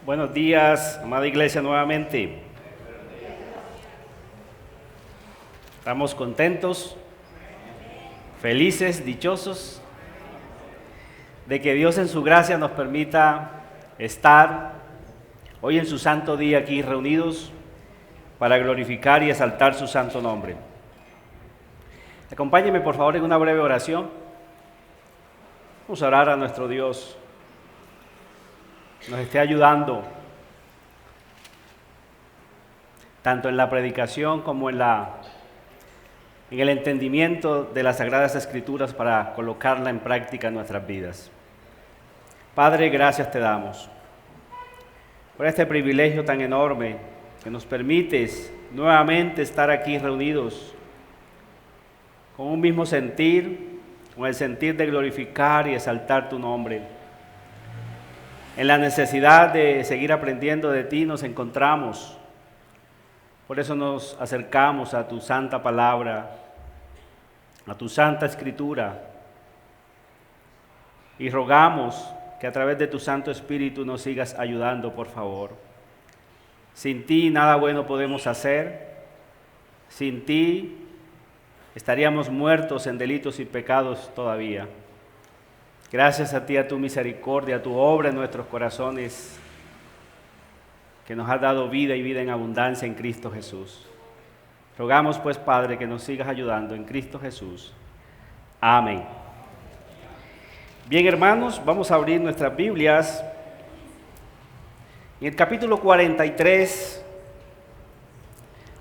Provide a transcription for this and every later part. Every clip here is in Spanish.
Buenos días, amada iglesia, nuevamente. Estamos contentos, felices, dichosos de que Dios en su gracia nos permita estar hoy en su santo día aquí reunidos para glorificar y exaltar su santo nombre. Acompáñenme por favor en una breve oración. Vamos a orar a nuestro Dios. Nos esté ayudando tanto en la predicación como en el entendimiento de las Sagradas Escrituras para colocarla en práctica en nuestras vidas. Padre, gracias te damos por este privilegio tan enorme que nos permites nuevamente estar aquí reunidos con un mismo sentir, con el sentir de glorificar y exaltar tu nombre. En la necesidad de seguir aprendiendo de ti nos encontramos. Por eso nos acercamos a tu santa palabra, a tu santa escritura, y rogamos que a través de tu Santo Espíritu nos sigas ayudando, por favor. Sin ti nada bueno podemos hacer. Sin ti estaríamos muertos en delitos y pecados todavía. Gracias a ti, a tu misericordia, a tu obra en nuestros corazones, que nos has dado vida y vida en abundancia en Cristo Jesús. Rogamos pues, Padre, que nos sigas ayudando en Cristo Jesús. Amén. Bien, hermanos, vamos a abrir nuestras Biblias en el capítulo 43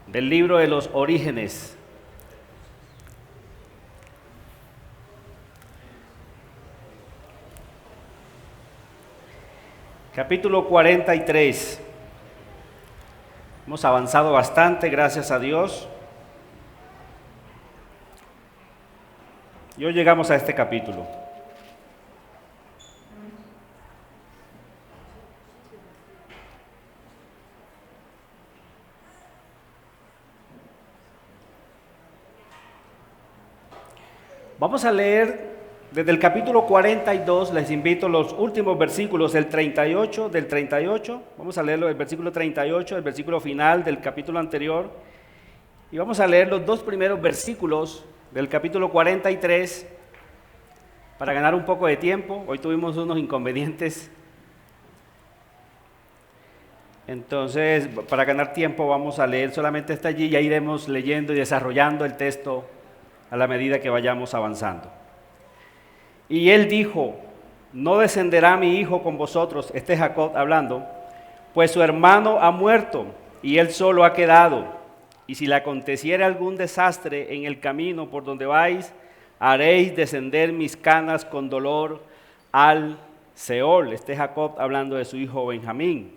del libro de los Orígenes. Capítulo 43. Hemos avanzado bastante, gracias a Dios. Y hoy llegamos a este capítulo. Vamos a leer desde el capítulo 42, les invito los últimos versículos del 38, vamos a leerlo del versículo 38, el versículo final del capítulo anterior, y vamos a leer los dos primeros versículos del capítulo 43 para ganar un poco de tiempo. Hoy tuvimos unos inconvenientes, entonces para ganar tiempo vamos a leer solamente hasta allí y ya iremos leyendo y desarrollando el texto a la medida que vayamos avanzando. Y él dijo: no descenderá mi hijo con vosotros, este es Jacob hablando, pues su hermano ha muerto y él solo ha quedado. Y si le aconteciera algún desastre en el camino por donde vais, haréis descender mis canas con dolor al Seol. Este es Jacob hablando de su hijo Benjamín.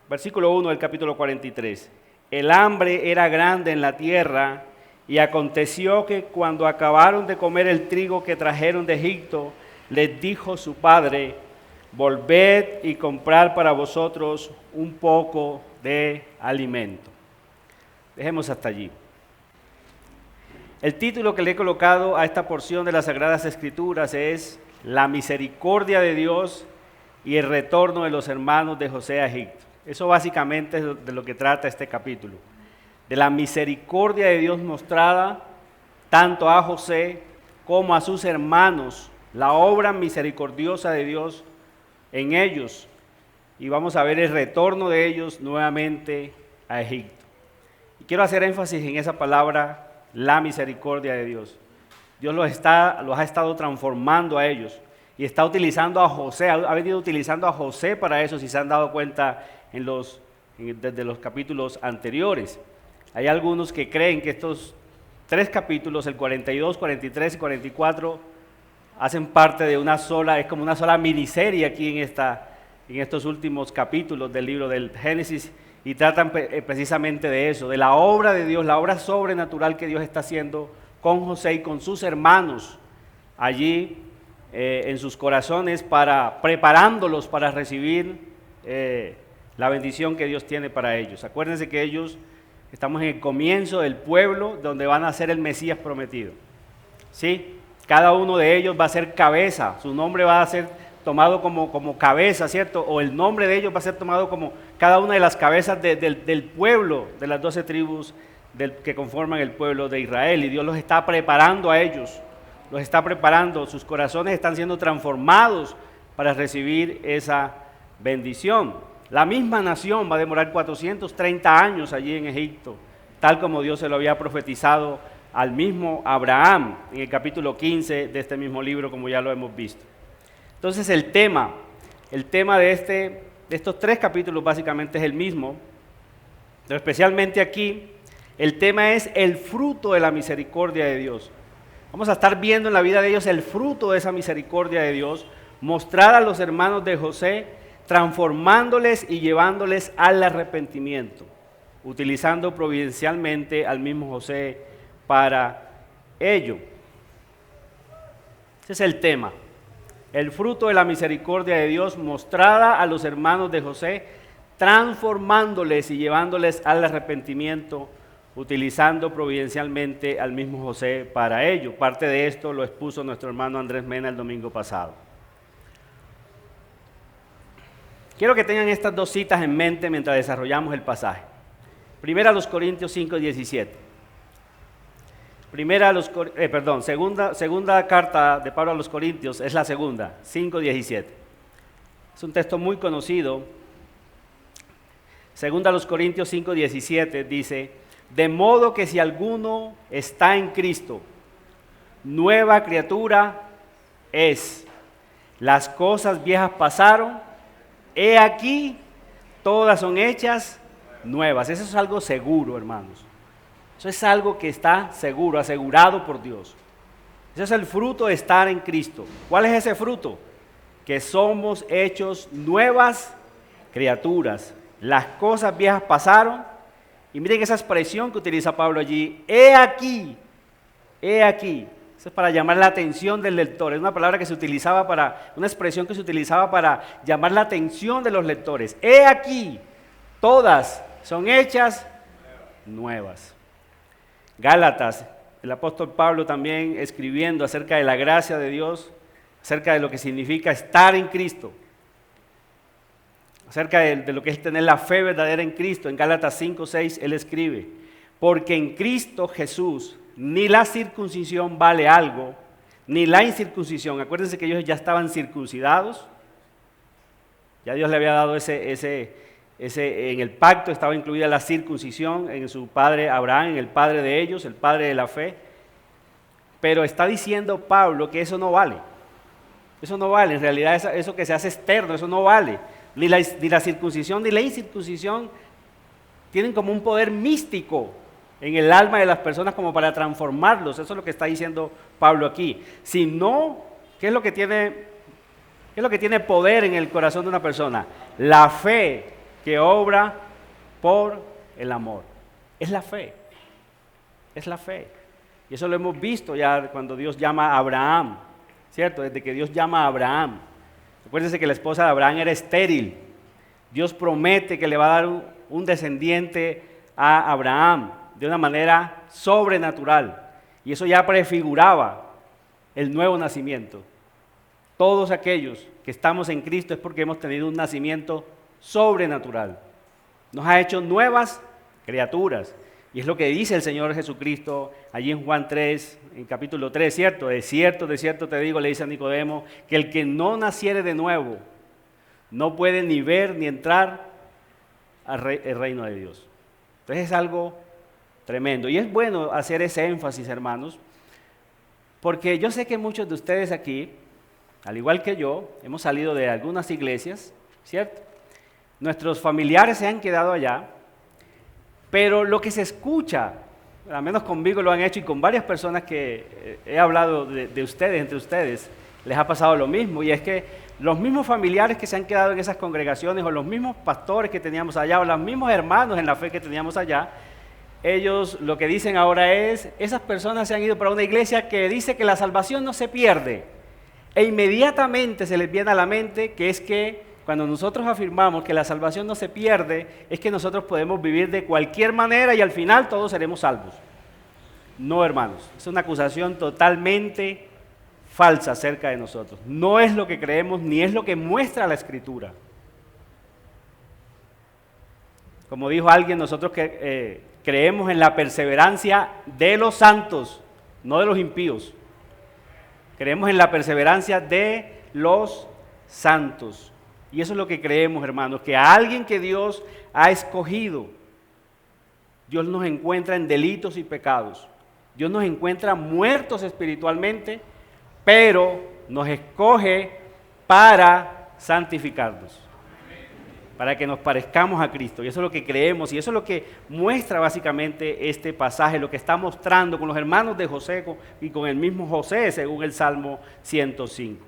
Versículo 1 del capítulo 43. El hambre era grande en la tierra, y aconteció que cuando acabaron de comer el trigo que trajeron de Egipto, les dijo su padre: volved y comprad para vosotros un poco de alimento. Dejemos hasta allí. El título que le he colocado a esta porción de las Sagradas Escrituras es La misericordia de Dios y el retorno de los hermanos de José a Egipto. Eso básicamente es de lo que trata este capítulo. De la misericordia de Dios mostrada tanto a José como a sus hermanos, la obra misericordiosa de Dios en ellos, y vamos a ver el retorno de ellos nuevamente a Egipto. Y quiero hacer énfasis en esa palabra, la misericordia de Dios. Dios los ha estado transformando a ellos y está utilizando a José, ha venido utilizando a José para eso, si se han dado cuenta desde los capítulos anteriores. Hay algunos que creen que estos tres capítulos, el 42, 43 y 44, hacen parte de una sola, es como una sola miniserie aquí en estos últimos capítulos del libro del Génesis, y tratan precisamente de eso, de la obra de Dios, la obra sobrenatural que Dios está haciendo con José y con sus hermanos allí en sus corazones, preparándolos para recibir la bendición que Dios tiene para ellos. Acuérdense que estamos en el comienzo del pueblo donde van a ser el Mesías prometido. ¿Sí? Cada uno de ellos va a ser cabeza, su nombre va a ser tomado como cabeza, ¿cierto? O el nombre de ellos va a ser tomado como cada una de las cabezas del pueblo, de las 12 tribus que conforman el pueblo de Israel. Y Dios los está preparando a ellos, los está preparando, sus corazones están siendo transformados para recibir esa bendición. La misma nación va a demorar 430 años allí en Egipto, tal como Dios se lo había profetizado al mismo Abraham en el capítulo 15 de este mismo libro, como ya lo hemos visto. Entonces el tema de estos 3 capítulos básicamente es el mismo, pero especialmente aquí el tema es el fruto de la misericordia de Dios. Vamos a estar viendo en la vida de ellos el fruto de esa misericordia de Dios, mostrada a los hermanos de José, transformándoles y llevándoles al arrepentimiento, utilizando providencialmente al mismo José para ello. Ese es el tema, el fruto de la misericordia de Dios mostrada a los hermanos de José, transformándoles y llevándoles al arrepentimiento, utilizando providencialmente al mismo José para ello. Parte de esto lo expuso nuestro hermano Andrés Mena el domingo pasado. Quiero que tengan estas 2 citas en mente mientras desarrollamos el pasaje. Primera a los Corintios 5:17. Segunda carta de Pablo a los Corintios, es la segunda, 5:17. Es un texto muy conocido. Segunda a los Corintios 5:17 dice: de modo que si alguno está en Cristo, nueva criatura es. Las cosas viejas pasaron, he aquí, todas son hechas nuevas. Eso es algo seguro, hermanos. Eso es algo que está seguro, asegurado por Dios. Ese es el fruto de estar en Cristo. ¿Cuál es ese fruto? Que somos hechos nuevas criaturas. Las cosas viejas pasaron. Y miren esa expresión que utiliza Pablo allí. He aquí, he aquí. Eso es para llamar la atención del lector. Es una palabra que se utilizaba una expresión que se utilizaba para llamar la atención de los lectores. He aquí, todas son hechas nuevas. Gálatas, el apóstol Pablo también escribiendo acerca de la gracia de Dios, acerca de lo que significa estar en Cristo, acerca de lo que es tener la fe verdadera en Cristo. En Gálatas 5:6 él escribe: porque en Cristo Jesús ni la circuncisión vale algo, ni la incircuncisión. Acuérdense que ellos ya estaban circuncidados, ya Dios le había dado en el pacto estaba incluida la circuncisión en su padre Abraham, en el padre de ellos, el padre de la fe. Pero está diciendo Pablo que eso no vale. Eso no vale, en realidad eso que se hace externo, eso no vale. Ni la circuncisión ni la incircuncisión tienen como un poder místico en el alma de las personas como para transformarlos. Eso es lo que está diciendo Pablo aquí. Si no, ¿qué es lo que tiene poder en el corazón de una persona? La fe que obra por el amor. Es la fe. Es la fe. Y eso lo hemos visto ya cuando Dios llama a Abraham, ¿cierto? Desde que Dios llama a Abraham. Acuérdense que la esposa de Abraham era estéril. Dios promete que le va a dar un descendiente a Abraham de una manera sobrenatural. Y eso ya prefiguraba el nuevo nacimiento. Todos aquellos que estamos en Cristo es porque hemos tenido un nacimiento sobrenatural. Nos ha hecho nuevas criaturas. Y es lo que dice el Señor Jesucristo allí en Juan 3, en capítulo 3, ¿cierto? De cierto te digo, le dice a Nicodemo, que el que no naciere de nuevo no puede ni ver ni entrar al reino de Dios. Entonces es algo tremendo. Y es bueno hacer ese énfasis, hermanos, porque yo sé que muchos de ustedes aquí, al igual que yo, hemos salido de algunas iglesias, ¿cierto? Nuestros familiares se han quedado allá, pero lo que se escucha, al menos conmigo lo han hecho y con varias personas que he hablado de ustedes, entre ustedes, les ha pasado lo mismo, y es que los mismos familiares que se han quedado en esas congregaciones, o los mismos pastores que teníamos allá, o los mismos hermanos en la fe que teníamos allá, ellos lo que dicen ahora es, esas personas se han ido para una iglesia que dice que la salvación no se pierde, e inmediatamente se les viene a la mente que es que cuando nosotros afirmamos que la salvación no se pierde, es que nosotros podemos vivir de cualquier manera y al final todos seremos salvos. No, hermanos, es una acusación totalmente falsa acerca de nosotros. No es lo que creemos ni es lo que muestra la Escritura. Como dijo alguien, nosotros creemos en la perseverancia de los santos, no de los impíos. Creemos en la perseverancia de los santos. Y eso es lo que creemos, hermanos, que a alguien que Dios ha escogido, Dios nos encuentra en delitos y pecados. Dios nos encuentra muertos espiritualmente, pero nos escoge para santificarnos, para que nos parezcamos a Cristo. Y eso es lo que creemos y eso es lo que muestra básicamente este pasaje, lo que está mostrando con los hermanos de José y con el mismo José, según el Salmo 105.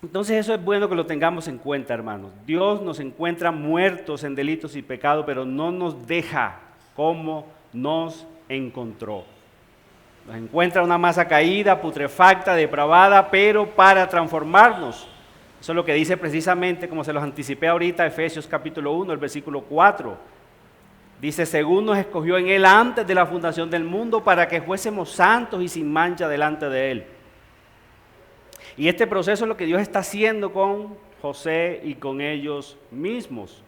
Entonces eso es bueno que lo tengamos en cuenta, hermanos. Dios nos encuentra muertos en delitos y pecados, pero no nos deja como nos encontró. Nos encuentra una masa caída, putrefacta, depravada, pero para transformarnos. Eso es lo que dice precisamente, como se los anticipé ahorita, Efesios capítulo 1, el versículo 4. Dice, según nos escogió en Él antes de la fundación del mundo, para que fuésemos santos y sin mancha delante de Él. Y este proceso es lo que Dios está haciendo con José y con ellos mismos.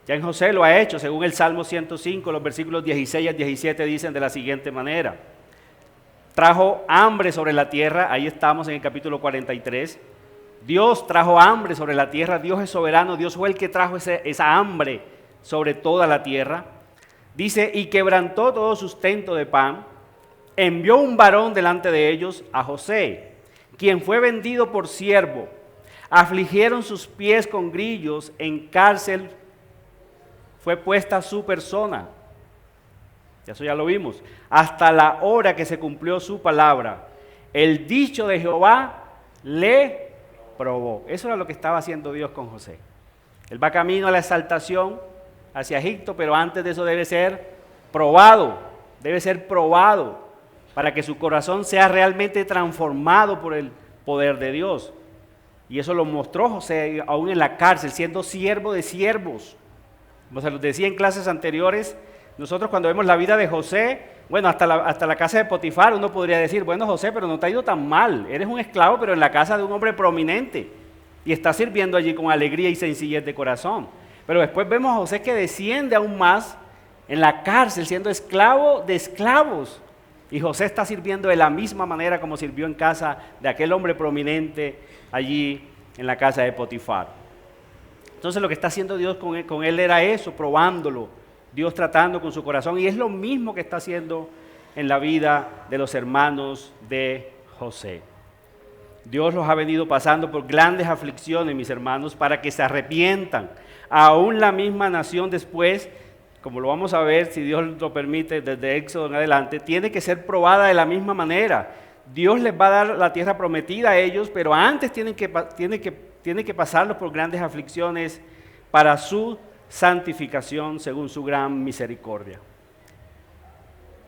Ya en José lo ha hecho, según el Salmo 105, los versículos 16 al 17 dicen de la siguiente manera. Trajo hambre sobre la tierra, ahí estamos en el capítulo 43. Dios trajo hambre sobre la tierra, Dios es soberano, Dios fue el que trajo esa hambre sobre toda la tierra. Dice, y quebrantó todo sustento de pan, envió un varón delante de ellos, a José, quien fue vendido por siervo. Afligieron sus pies con grillos, en cárcel fue puesta su persona. Eso ya lo vimos. Hasta la hora que se cumplió su palabra. El dicho de Jehová le probó. Eso era lo que estaba haciendo Dios con José. Él va camino a la exaltación hacia Egipto, pero antes de eso debe ser probado. Debe ser probado para que su corazón sea realmente transformado por el poder de Dios. Y eso lo mostró José aún en la cárcel, siendo siervo de siervos. Como se los decía en clases anteriores, nosotros cuando vemos la vida de José, bueno, hasta la casa de Potifar, uno podría decir, bueno, José, pero no te ha ido tan mal, eres un esclavo, pero en la casa de un hombre prominente, y estás sirviendo allí con alegría y sencillez de corazón. Pero después vemos a José que desciende aún más en la cárcel, siendo esclavo de esclavos, y José está sirviendo de la misma manera como sirvió en casa de aquel hombre prominente allí en la casa de Potifar. Entonces lo que está haciendo Dios con él era eso, probándolo, Dios tratando con su corazón, y es lo mismo que está haciendo en la vida de los hermanos de José. Dios los ha venido pasando por grandes aflicciones, mis hermanos, para que se arrepientan. Aún la misma nación después, como lo vamos a ver, si Dios lo permite, desde Éxodo en adelante, tiene que ser probada de la misma manera. Dios les va a dar la tierra prometida a ellos, pero antes tienen que pasarlos por grandes aflicciones para su santificación según su gran misericordia.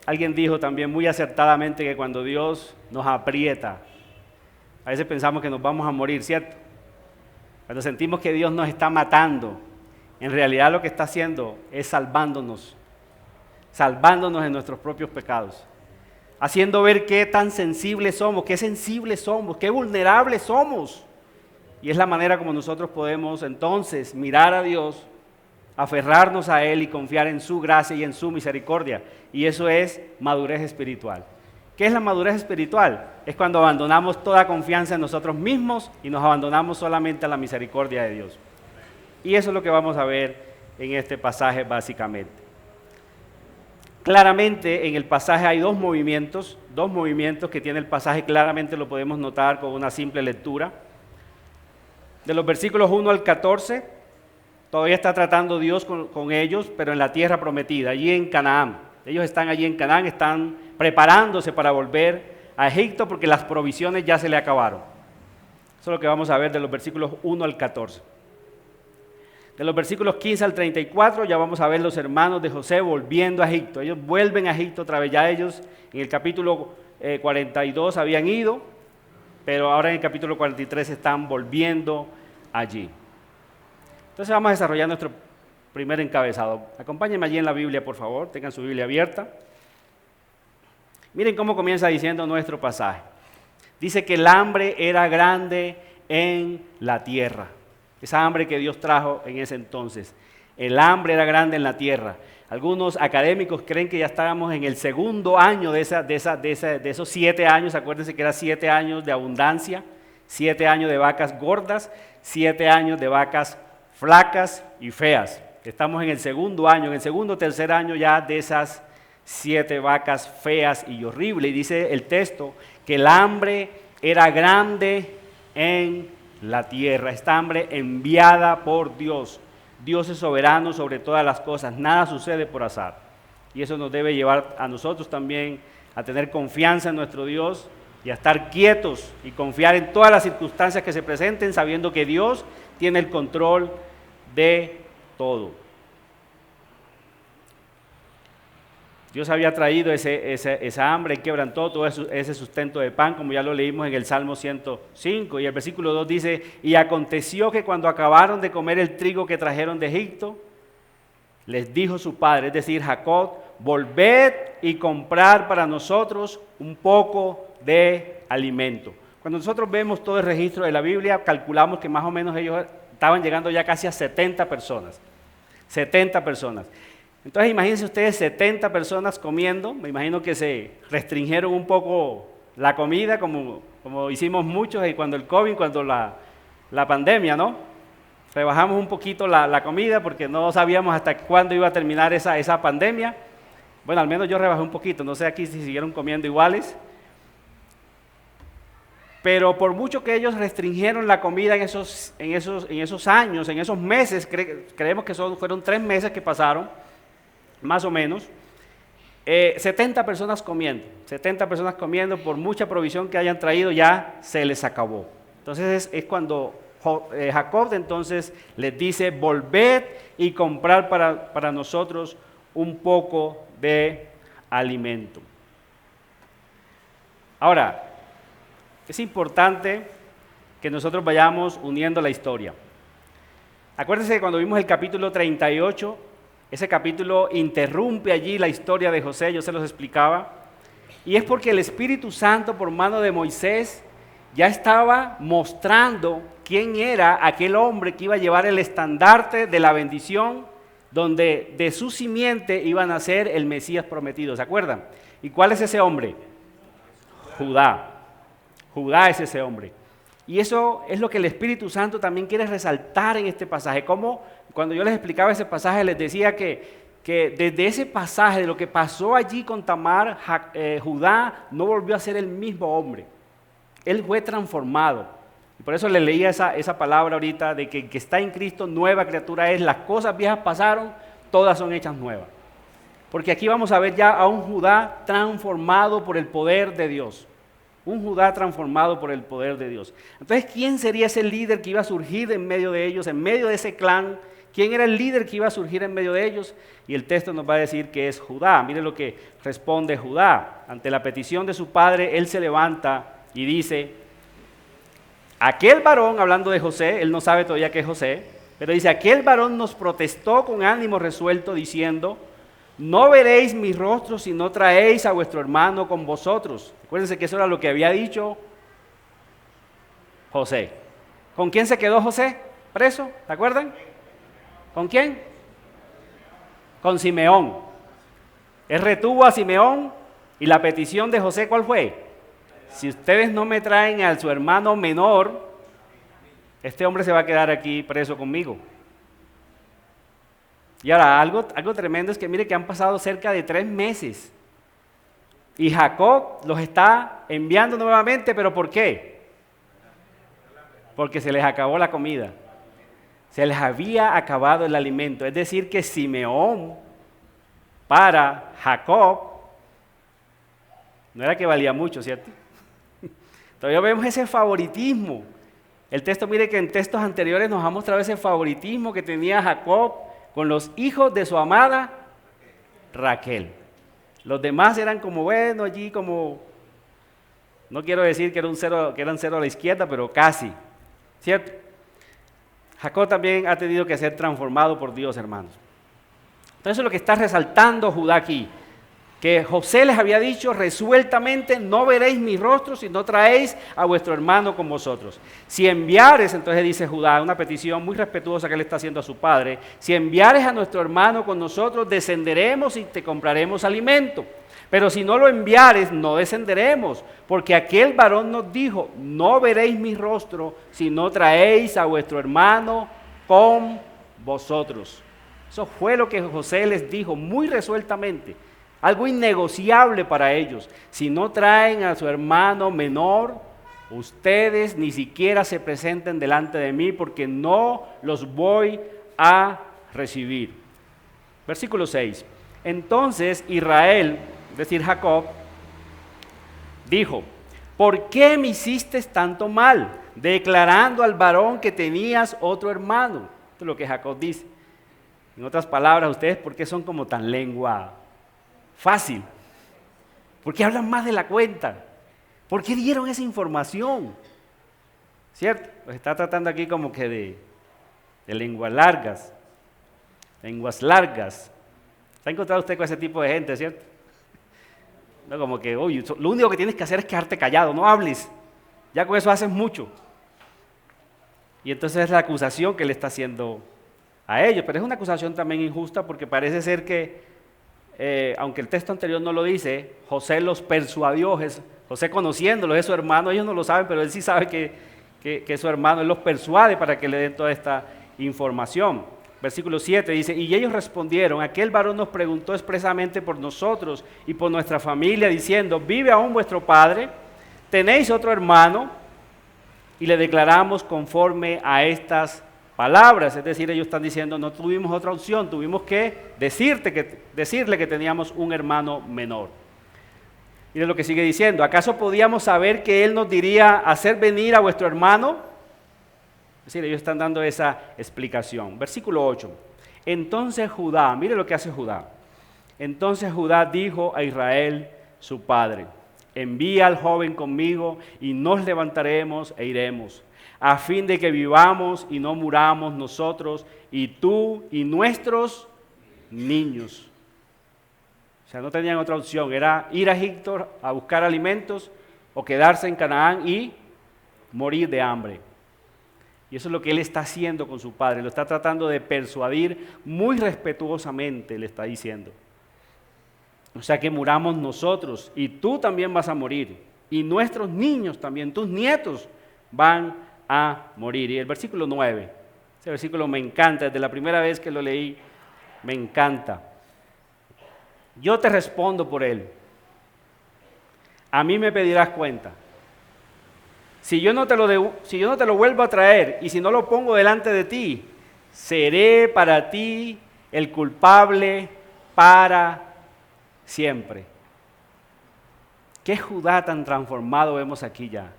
Alguien dijo también muy acertadamente que cuando Dios nos aprieta, a veces pensamos que nos vamos a morir, ¿cierto? Cuando sentimos que Dios nos está matando, en realidad lo que está haciendo es salvándonos de nuestros propios pecados, haciendo ver qué tan sensibles somos, qué sensibles somos, qué vulnerables somos. Y es la manera como nosotros podemos entonces mirar a Dios, aferrarnos a Él y confiar en su gracia y en su misericordia. Y eso es madurez espiritual. ¿Qué es la madurez espiritual? Es cuando abandonamos toda confianza en nosotros mismos y nos abandonamos solamente a la misericordia de Dios. Y eso es lo que vamos a ver en este pasaje básicamente. Claramente en el pasaje hay dos movimientos que tiene el pasaje, claramente lo podemos notar con una simple lectura. De los versículos 1 al 14, todavía está tratando Dios con ellos, pero en la tierra prometida, allí en Canaán. Ellos están allí en Canaán, están preparándose para volver a Egipto porque las provisiones ya se le acabaron. Eso es lo que vamos a ver de los versículos 1 al 14. De los versículos 15 al 34 ya vamos a ver los hermanos de José volviendo a Egipto. Ellos vuelven a Egipto otra vez, ya ellos en el capítulo 42 habían ido, pero ahora en el capítulo 43 están volviendo allí. Entonces vamos a desarrollar nuestro primer encabezado. Acompáñenme allí en la Biblia, por favor, tengan su Biblia abierta. Miren cómo comienza diciendo nuestro pasaje. Dice que el hambre era grande en la tierra. Esa hambre que Dios trajo en ese entonces. El hambre era grande en la tierra. Algunos académicos creen que ya estábamos en el segundo año de esos 7 años. Acuérdense que eran 7 años de abundancia, 7 años de vacas gordas, 7 años de vacas flacas y feas. Estamos en el segundo año, en el segundo o tercer año ya de esas 7 vacas feas y horribles. Y dice el texto que el hambre era grande en la tierra. Esta hambre enviada por Dios. Dios es soberano sobre todas las cosas, nada sucede por azar. Y eso nos debe llevar a nosotros también a tener confianza en nuestro Dios y a estar quietos y confiar en todas las circunstancias que se presenten, sabiendo que Dios tiene el control de todo. Dios había traído esa hambre, quebrantó todo ese sustento de pan, como ya lo leímos en el Salmo 105, y el versículo 2 dice, y aconteció que cuando acabaron de comer el trigo que trajeron de Egipto, les dijo su padre, es decir, Jacob, volved y comprad para nosotros un poco de alimento. Cuando nosotros vemos todo el registro de la Biblia, calculamos que más o menos ellos estaban llegando ya casi a 70 personas. 70 personas. Entonces imagínense ustedes 70 personas comiendo, me imagino que se restringieron un poco la comida como hicimos muchos y cuando el COVID, cuando la pandemia, ¿no? Rebajamos un poquito la comida porque no sabíamos hasta cuándo iba a terminar esa pandemia. Bueno, al menos yo rebajé un poquito, no sé aquí si siguieron comiendo iguales. Pero por mucho que ellos restringieron la comida en esos años, en esos meses, creemos que fueron 3 meses que pasaron, más o menos, 70 personas comiendo, por mucha provisión que hayan traído, ya se les acabó. Entonces es cuando Jacob entonces les dice, volved y comprad para nosotros un poco de alimento. Ahora, es importante que nosotros vayamos uniendo la historia. Acuérdense que cuando vimos el capítulo 38, ese capítulo interrumpe allí la historia de José, yo se los explicaba, y es porque el Espíritu Santo por mano de Moisés ya estaba mostrando quién era aquel hombre que iba a llevar el estandarte de la bendición, donde de su simiente iba a nacer el Mesías prometido, ¿se acuerdan? ¿Y cuál es ese hombre? Judá. Judá es ese hombre. Y eso es lo que el Espíritu Santo también quiere resaltar en este pasaje. Como cuando yo les explicaba ese pasaje, les decía que desde ese pasaje, de lo que pasó allí con Tamar, Judá no volvió a ser el mismo hombre. Él fue transformado. Y por eso le leía esa palabra ahorita de que está en Cristo, nueva criatura es. Las cosas viejas pasaron, todas son hechas nuevas. Porque aquí vamos a ver ya a un Judá transformado por el poder de Dios. Un Judá transformado por el poder de Dios. Entonces, ¿quién sería ese líder que iba a surgir en medio de ellos, en medio de ese clan? ¿Quién era el líder que iba a surgir en medio de ellos? Y el texto nos va a decir que es Judá. Mire lo que responde Judá. Ante la petición de su padre, él se levanta y dice, aquel varón, hablando de José, él no sabe todavía que es José, pero dice, aquel varón nos protestó con ánimo resuelto diciendo, no veréis mi rostro si no traéis a vuestro hermano con vosotros. Acuérdense que eso era lo que había dicho José. ¿Con quién se quedó José preso? ¿Se acuerdan? ¿Con quién? Con Simeón. Él retuvo a Simeón y la petición de José, ¿cuál fue? Si ustedes no me traen a su hermano menor, este hombre se va a quedar aquí preso conmigo. Y ahora, algo tremendo es que mire que han pasado cerca de 3 meses. Y Jacob los está enviando nuevamente, ¿pero por qué? Porque se les acabó la comida. Se les había acabado el alimento. Es decir, que Simeón, para Jacob, no era que valía mucho, ¿cierto? Todavía vemos ese favoritismo. El texto, mire que en textos anteriores nos ha mostrado ese favoritismo que tenía Jacob con los hijos de su amada Raquel. Los demás eran como, bueno, allí como, no quiero decir que eran cero a la izquierda, pero casi, ¿cierto? Jacob también ha tenido que ser transformado por Dios, hermanos. Entonces eso es lo que está resaltando Judá aquí. que José les había dicho resueltamente: no veréis mi rostro si no traéis a vuestro hermano con vosotros. Si enviares, entonces dice Judá, una petición muy respetuosa que él está haciendo a su padre: si enviares a nuestro hermano con nosotros, descenderemos y te compraremos alimento. Pero si no lo enviares, no descenderemos, porque aquel varón nos dijo: no veréis mi rostro si no traéis a vuestro hermano con vosotros. Eso fue lo que José les dijo muy resueltamente. Algo innegociable para ellos: si no traen a su hermano menor, ustedes ni siquiera se presenten delante de mí, porque no los voy a recibir. Versículo 6. Entonces Israel, es decir Jacob, dijo: ¿por qué me hiciste tanto mal, declarando al varón que tenías otro hermano? Esto es lo que Jacob dice. En otras palabras, ustedes, ¿por qué son como tan lengua fácil? ¿Por qué hablan más de la cuenta? ¿Por qué dieron esa información? ¿Cierto? Pues está tratando aquí como que de lenguas largas. Lenguas largas. ¿Se ha encontrado usted con ese tipo de gente, cierto? No, como que, oye, lo único que tienes que hacer es quedarte callado, no hables. Ya con eso haces mucho. Y entonces es la acusación que le está haciendo a ellos. Pero es una acusación también injusta, porque parece ser que aunque el texto anterior no lo dice, José los persuadió. José, conociéndolos, es su hermano. Ellos no lo saben, pero él sí sabe que es su hermano. Él los persuade para que le den toda esta información. Versículo 7 dice: y ellos respondieron: aquel varón nos preguntó expresamente por nosotros y por nuestra familia, diciendo: ¿vive aún vuestro padre? ¿Tenéis otro hermano? Y le declaramos conforme a estas palabras. Es decir, ellos están diciendo: no tuvimos otra opción, tuvimos que decirle que teníamos un hermano menor. Mire lo que sigue diciendo: ¿acaso podíamos saber que él nos diría: hacer venir a vuestro hermano? Es decir, ellos están dando esa explicación. Versículo 8. Entonces Judá, mire lo que hace Judá. Entonces Judá dijo a Israel su padre: envía al joven conmigo y nos levantaremos e iremos, a fin de que vivamos y no muramos nosotros y tú y nuestros niños. O sea, no tenían otra opción, era ir a Egipto a buscar alimentos o quedarse en Canaán y morir de hambre. Y eso es lo que él está haciendo con su padre, lo está tratando de persuadir muy respetuosamente, le está diciendo. O sea, que muramos nosotros y tú también vas a morir, y nuestros niños también, tus nietos van a morir. Y el versículo 9, ese versículo me encanta, desde la primera vez que lo leí, me encanta. Yo te respondo por él, a mí me pedirás cuenta. Si yo no te lo vuelvo a traer y si no lo pongo delante de ti, seré para ti el culpable para siempre. ¿Qué Judá tan transformado vemos aquí ya?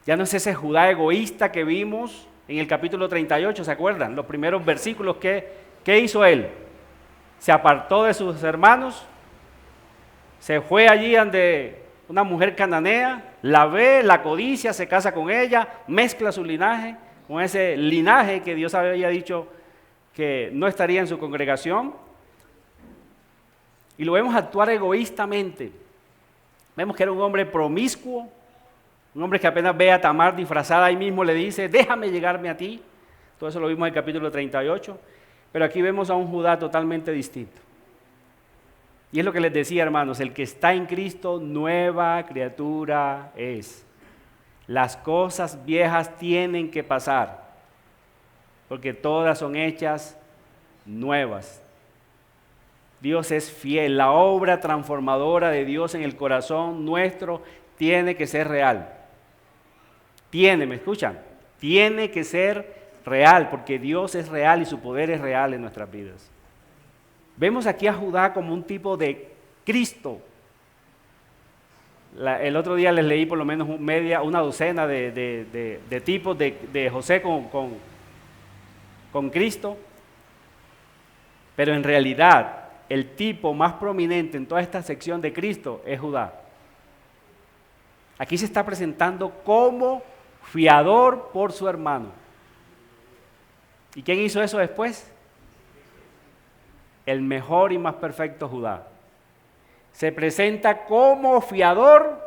Ya no es ese Judá egoísta que vimos en el capítulo 38, ¿se acuerdan? Los primeros versículos, ¿qué hizo él? Se apartó de sus hermanos, se fue allí ante una mujer cananea, la ve, la codicia, se casa con ella, mezcla su linaje con ese linaje que Dios había dicho que no estaría en su congregación, y lo vemos actuar egoístamente. Vemos que era un hombre promiscuo, un hombre que apenas ve a Tamar disfrazada, ahí mismo le dice: déjame llegarme a ti. Todo eso lo vimos en el capítulo 38, pero aquí vemos a un Judá totalmente distinto. Y es lo que les decía, hermanos: el que está en Cristo, nueva criatura es. Las cosas viejas tienen que pasar, porque todas son hechas nuevas. Dios es fiel, la obra transformadora de Dios en el corazón nuestro tiene que ser real. ¿Me escuchan? Tiene que ser real, porque Dios es real y su poder es real en nuestras vidas. Vemos aquí a Judá como un tipo de Cristo. El otro día les leí por lo menos una docena de tipos de José con Cristo, pero en realidad el tipo más prominente en toda esta sección de Cristo es Judá. Aquí se está presentando como fiador por su hermano. ¿Y quién hizo eso después? El mejor y más perfecto Judá. se presenta como fiador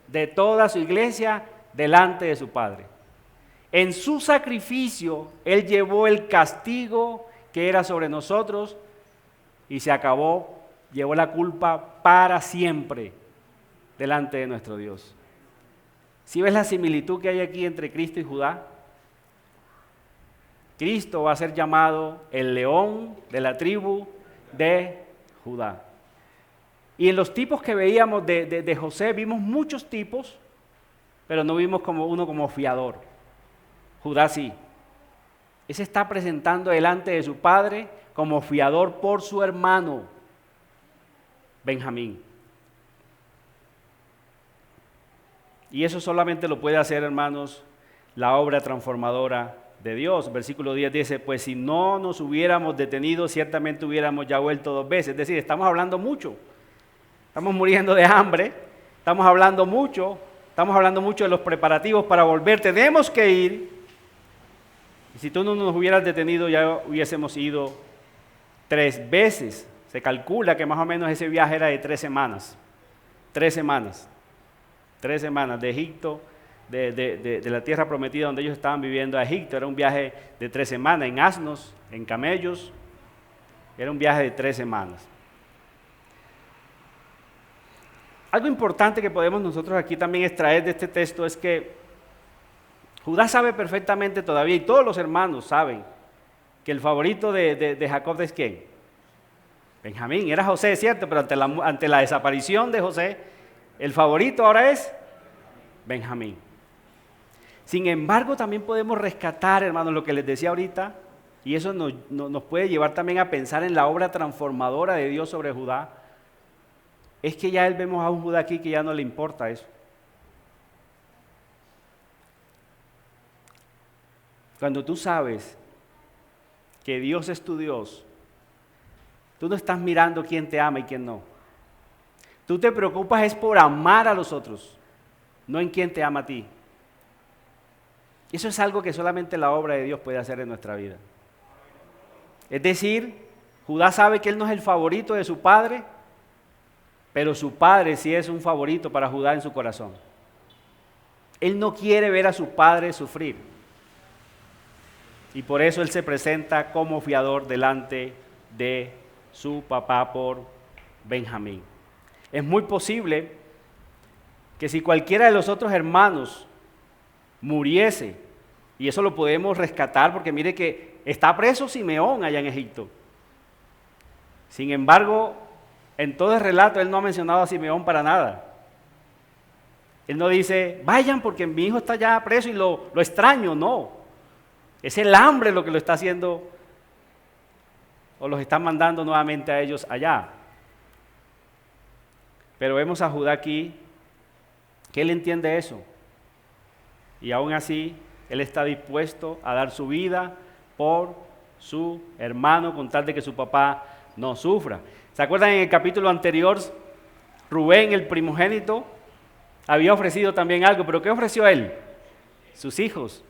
de toda su iglesia delante de su Padre. En su sacrificio, Él llevó el castigo que era sobre nosotros y se acabó, llevó la culpa para siempre delante de nuestro Dios. ¿Sí ves la similitud que hay aquí entre Cristo y Judá? Cristo va a ser llamado el león de la tribu de Judá. Y en los tipos que veíamos de José, vimos muchos tipos, pero no vimos uno como fiador. Judá sí. Él se está presentando delante de su padre como fiador por su hermano Benjamín. Y eso solamente lo puede hacer, hermanos, la obra transformadora de Dios. Versículo 10 dice, pues si no nos hubiéramos detenido, ciertamente hubiéramos ya vuelto 2 veces. Es decir, estamos hablando mucho. Estamos muriendo de hambre, estamos hablando mucho de los preparativos para volver. Tenemos que ir. Y si tú no nos hubieras detenido, ya hubiésemos ido 3 veces. Se calcula que más o menos ese viaje era de 3 semanas. 3 semanas. 3 semanas de Egipto, de la tierra prometida donde ellos estaban viviendo a Egipto. Era un viaje de 3 semanas, en asnos, en camellos. Era un viaje de 3 semanas. Algo importante que podemos nosotros aquí también extraer de este texto es que Judá sabe perfectamente todavía, y todos los hermanos saben, que el favorito de Jacob es ¿quién? Benjamín. Era José, cierto, pero ante la desaparición de José, el favorito ahora es Benjamín. Sin embargo, también podemos rescatar, hermanos, lo que les decía ahorita, y eso nos puede llevar también a pensar en la obra transformadora de Dios sobre Judá. Es que ya vemos a un Judá aquí que ya no le importa eso. Cuando tú sabes que Dios es tu Dios, tú no estás mirando quién te ama y quién no. Tú te preocupas es por amar a los otros, no en quién te ama a ti. Eso es algo que solamente la obra de Dios puede hacer en nuestra vida. Es decir, Judá sabe que él no es el favorito de su padre, pero su padre sí es un favorito para Judá en su corazón. Él no quiere ver a su padre sufrir. Y por eso él se presenta como fiador delante de su papá por Benjamín. Es muy posible que si cualquiera de los otros hermanos muriese, y eso lo podemos rescatar porque mire que está preso Simeón allá en Egipto. Sin embargo, en todo el relato él no ha mencionado a Simeón para nada. Él no dice, vayan porque mi hijo está ya preso y lo extraño, no. Es el hambre lo que lo está haciendo o los está mandando nuevamente a ellos allá. Pero vemos a Judá aquí que él entiende eso. Y aún así, él está dispuesto a dar su vida por su hermano con tal de que su papá no sufra. ¿Se acuerdan en el capítulo anterior? Rubén, el primogénito, había ofrecido también algo, pero ¿qué ofreció él? Sus hijos.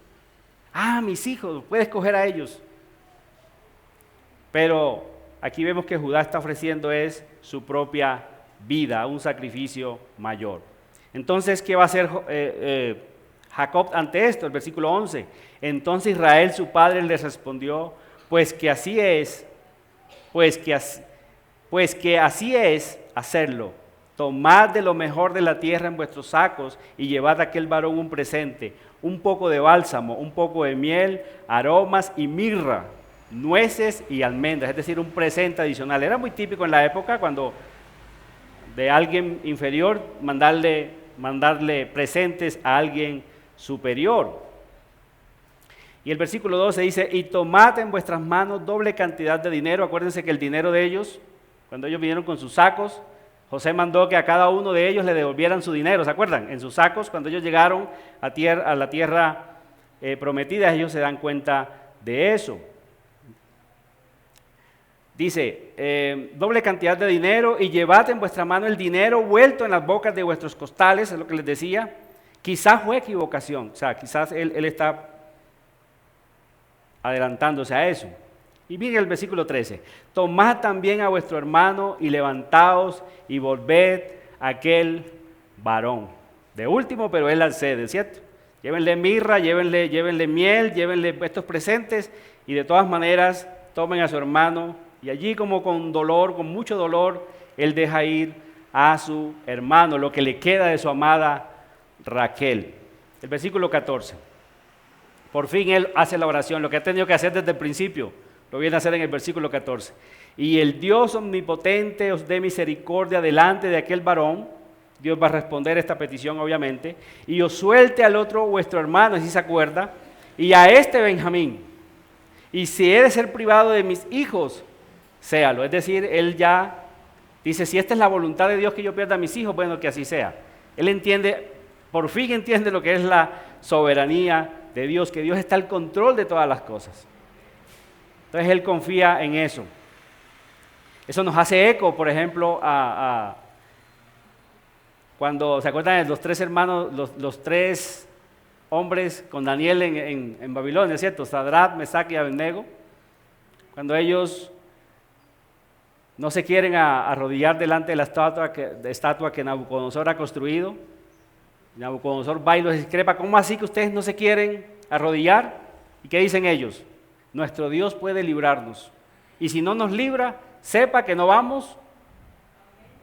Ah, mis hijos, puede escoger a ellos. Pero aquí vemos que Judá está ofreciendo es su propia vida, un sacrificio mayor. Entonces, ¿qué va a hacer Jacob ante esto? El versículo 11. Entonces Israel, su padre, le respondió, pues que así es hacerlo. Tomad de lo mejor de la tierra en vuestros sacos y llevad a aquel varón un presente, un poco de bálsamo, un poco de miel, aromas y mirra, nueces y almendras, es decir, un presente adicional. Era muy típico en la época cuando de alguien inferior mandarle presentes a alguien superior. Y el versículo 12 dice, y tomad en vuestras manos doble cantidad de dinero. Acuérdense que el dinero de ellos, cuando ellos vinieron con sus sacos, José mandó que a cada uno de ellos le devolvieran su dinero, ¿se acuerdan? En sus sacos, cuando ellos llegaron a la tierra prometida, ellos se dan cuenta de eso. Dice, doble cantidad de dinero y llevad en vuestra mano el dinero vuelto en las bocas de vuestros costales, es lo que les decía. Quizás fue equivocación, o sea, quizás él está adelantándose a eso. Y miren el versículo 13. Tomad también a vuestro hermano y levantaos y volved a aquel varón. De último, pero él accede, ¿cierto? Llévenle mirra, llévenle miel, llévenle estos presentes y de todas maneras tomen a su hermano y allí como con dolor, con mucho dolor, él deja ir a su hermano, lo que le queda de su amada Raquel. El versículo 14. Por fin él hace la oración, lo que ha tenido que hacer desde el principio, lo viene a hacer en el versículo 14. Y el Dios omnipotente os dé misericordia delante de aquel varón. Dios va a responder esta petición obviamente. Y os suelte al otro vuestro hermano, si se acuerda, y a este Benjamín. Y si he de ser privado de mis hijos, séalo. Es decir, él ya dice, si esta es la voluntad de Dios que yo pierda a mis hijos, bueno, que así sea. Él entiende, por fin entiende lo que es la soberanía de Dios, que Dios está al control de todas las cosas. Entonces él confía en eso. Eso nos hace eco, por ejemplo, cuando se acuerdan de los tres hermanos, los tres hombres con Daniel en Babilonia, ¿cierto? Sadrach, Mesach y Abednego. Cuando ellos no se quieren arrodillar delante de la estatua que Nabucodonosor ha construido. Nabucodonosor va y los discrepa. ¿Cómo así que ustedes no se quieren arrodillar? ¿Y qué dicen ellos? Nuestro Dios puede librarnos. Y si no nos libra, sepa que no vamos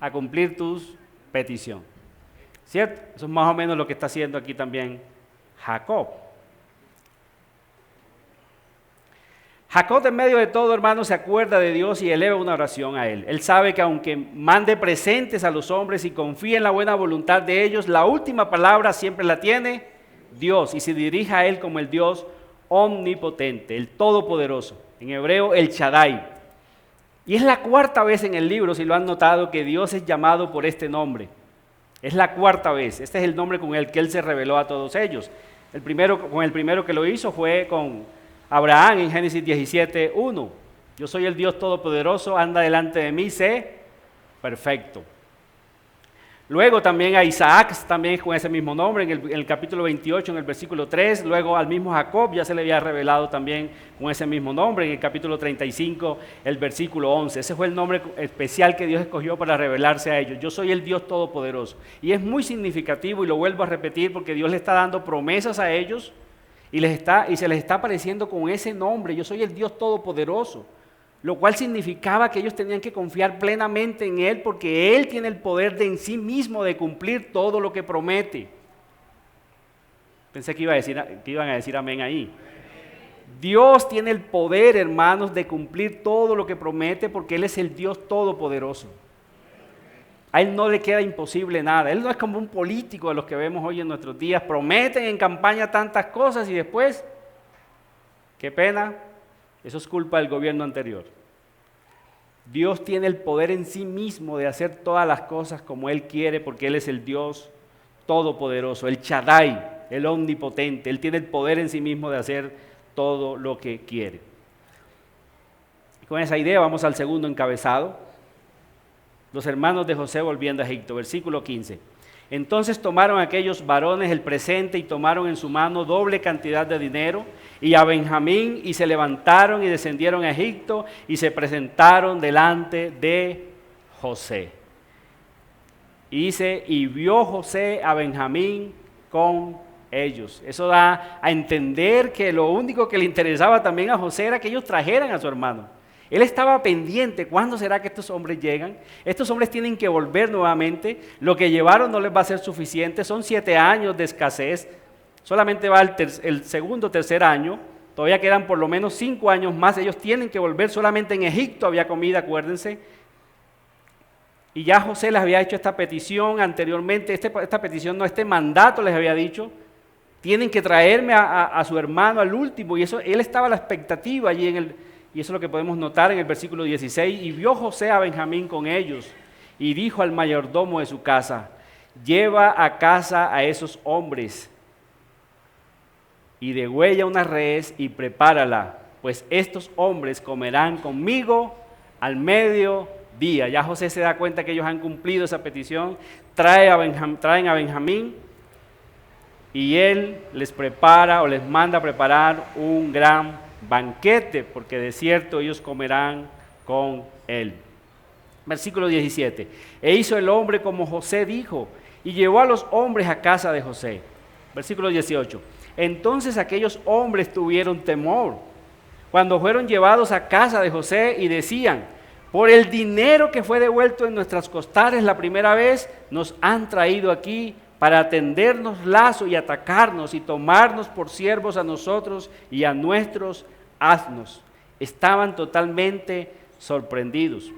a cumplir tu petición. ¿Cierto? Eso es más o menos lo que está haciendo aquí también Jacob. Jacob, en medio de todo, hermano, se acuerda de Dios y eleva una oración a Él. Él sabe que aunque mande presentes a los hombres y confíe en la buena voluntad de ellos, la última palabra siempre la tiene Dios y se dirige a Él como el Dios omnipotente, el todopoderoso. En hebreo, el Shaddai. Y es la cuarta vez en el libro, si lo han notado, que Dios es llamado por este nombre. Es la cuarta vez. Este es el nombre con el que Él se reveló a todos ellos. Con el primero que lo hizo fue con Abraham en Génesis 17:1. Yo soy el Dios todopoderoso, anda delante de mí, sé perfecto. Luego también a Isaac, también con ese mismo nombre, en el capítulo 28, en el versículo 3. Luego al mismo Jacob ya se le había revelado también con ese mismo nombre, en el capítulo 35, el versículo 11. Ese fue el nombre especial que Dios escogió para revelarse a ellos. Yo soy el Dios todopoderoso. Y es muy significativo, y lo vuelvo a repetir, porque Dios le está dando promesas a ellos, y se les está apareciendo con ese nombre. Yo soy el Dios todopoderoso. Lo cual significaba que ellos tenían que confiar plenamente en Él porque Él tiene el poder de en sí mismo de cumplir todo lo que promete. Pensé que iban a decir amén ahí. Dios tiene el poder, hermanos, de cumplir todo lo que promete porque Él es el Dios todopoderoso. A Él no le queda imposible nada. Él no es como un político de los que vemos hoy en nuestros días. Prometen en campaña tantas cosas y después, qué pena, eso es culpa del gobierno anterior. Dios tiene el poder en sí mismo de hacer todas las cosas como Él quiere porque Él es el Dios todopoderoso, el Shaddai, el omnipotente. Él tiene el poder en sí mismo de hacer todo lo que quiere. Y con esa idea vamos al segundo encabezado. Los hermanos de José volviendo a Egipto, versículo 15. Entonces tomaron aquellos varones el presente y tomaron en su mano doble cantidad de dinero y a Benjamín y se levantaron y descendieron a Egipto y se presentaron delante de José. Y dice, y vio José a Benjamín con ellos. Eso da a entender que lo único que le interesaba también a José era que ellos trajeran a su hermano. Él estaba pendiente, ¿cuándo será que estos hombres llegan? Estos hombres tienen que volver nuevamente, lo que llevaron no les va a ser suficiente, son 7 años de escasez, solamente va el segundo, tercer año, todavía quedan por lo menos 5 años más, ellos tienen que volver, solamente en Egipto había comida, acuérdense. Y ya José les había hecho esta petición anteriormente, esta petición no, este mandato les había dicho, tienen que traerme a su hermano, al último, y eso, él estaba a la expectativa allí y eso es lo que podemos notar en el versículo 16. Y vio José a Benjamín con ellos y dijo al mayordomo de su casa, lleva a casa a esos hombres y degüella una res y prepárala, pues estos hombres comerán conmigo al mediodía. Ya José se da cuenta que ellos han cumplido esa petición, traen a Benjamín y él les prepara o les manda a preparar un gran banquete, porque de cierto ellos comerán con él. Versículo 17. E hizo el hombre como José dijo, y llevó a los hombres a casa de José. Versículo 18. Entonces aquellos hombres tuvieron temor cuando fueron llevados a casa de José y decían: por el dinero que fue devuelto en nuestras costales la primera vez, nos han traído aquí para tendernos lazo y atacarnos y tomarnos por siervos a nosotros y a nuestros asnos. Estaban totalmente sorprendidos.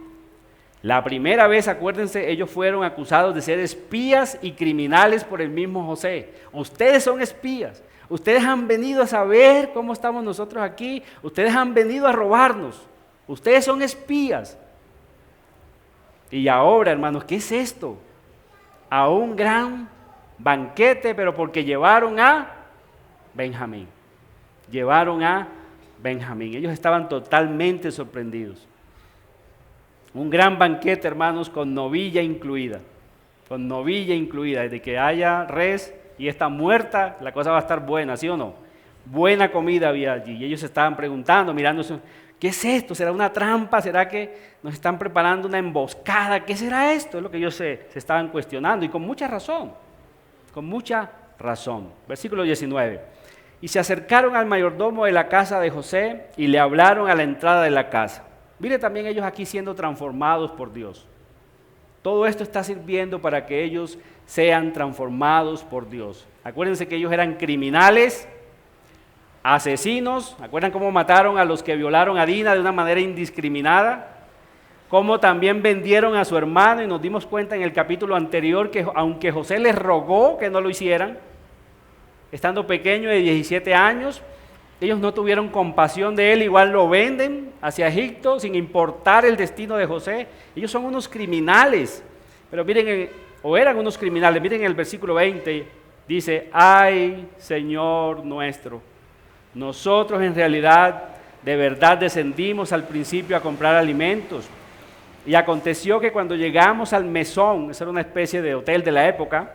La primera vez, acuérdense, ellos fueron acusados de ser espías y criminales por el mismo José. Ustedes son espías, ustedes han venido a saber cómo estamos nosotros aquí, ustedes han venido a robarnos, ustedes son espías. Y ahora, hermanos, ¿qué es esto? A un gran banquete, pero porque llevaron a Benjamín. Llevaron a Benjamín. Ellos estaban totalmente sorprendidos. Un gran banquete, hermanos, con novilla incluida. Con novilla incluida. Desde que haya res y está muerta, la cosa va a estar buena, ¿sí o no? Buena comida había allí. Y ellos estaban preguntando, mirándose, ¿qué es esto? ¿Será una trampa? ¿Será que nos están preparando una emboscada? ¿Qué será esto? Es lo que ellos se estaban cuestionando, y con mucha razón. Con mucha razón. Versículo 19. Y se acercaron al mayordomo de la casa de José y le hablaron a la entrada de la casa. Mire también ellos aquí siendo transformados por Dios. Todo esto está sirviendo para que ellos sean transformados por Dios. Acuérdense que ellos eran criminales, asesinos. ¿Acuerdan cómo mataron a los que violaron a Dina de una manera indiscriminada? Cómo también vendieron a su hermano, y nos dimos cuenta en el capítulo anterior que aunque José les rogó que no lo hicieran, estando pequeño de 17 años, ellos no tuvieron compasión de él, igual lo venden hacia Egipto sin importar el destino de José. Ellos son unos criminales, pero miren, o eran unos criminales. Miren el versículo 20, dice: ay, Señor nuestro, nosotros en realidad de verdad descendimos al principio a comprar alimentos. Y aconteció que cuando llegamos al mesón, esa era una especie de hotel de la época,